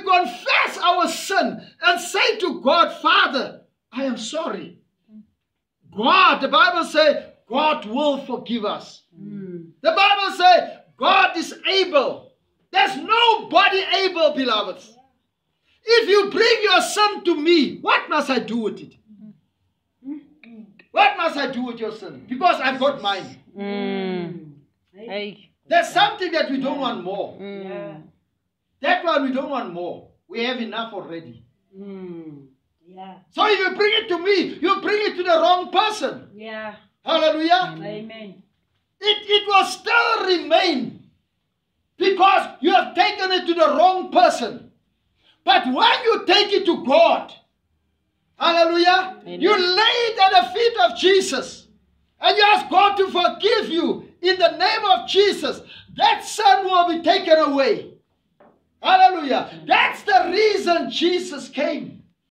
confess our sin and say to God, Father, I am sorry. God, the Bible says, God will forgive us. The Bible says, God is able. There's nobody able, beloveds. If you bring your sin to me, what must I do with it? What must I do with your sin? Because I've got mine. Hey. There's something that we don't want more. That one we don't want more. We have enough already. So if you bring it to me, you bring it to the wrong person. Hallelujah. Amen. It will still remain because you have taken it to the wrong person. But when you take it to God, hallelujah, you lay it at the feet of Jesus and you ask God to forgive you in the name of Jesus. That sin will be taken away. Hallelujah. That's the reason Jesus came.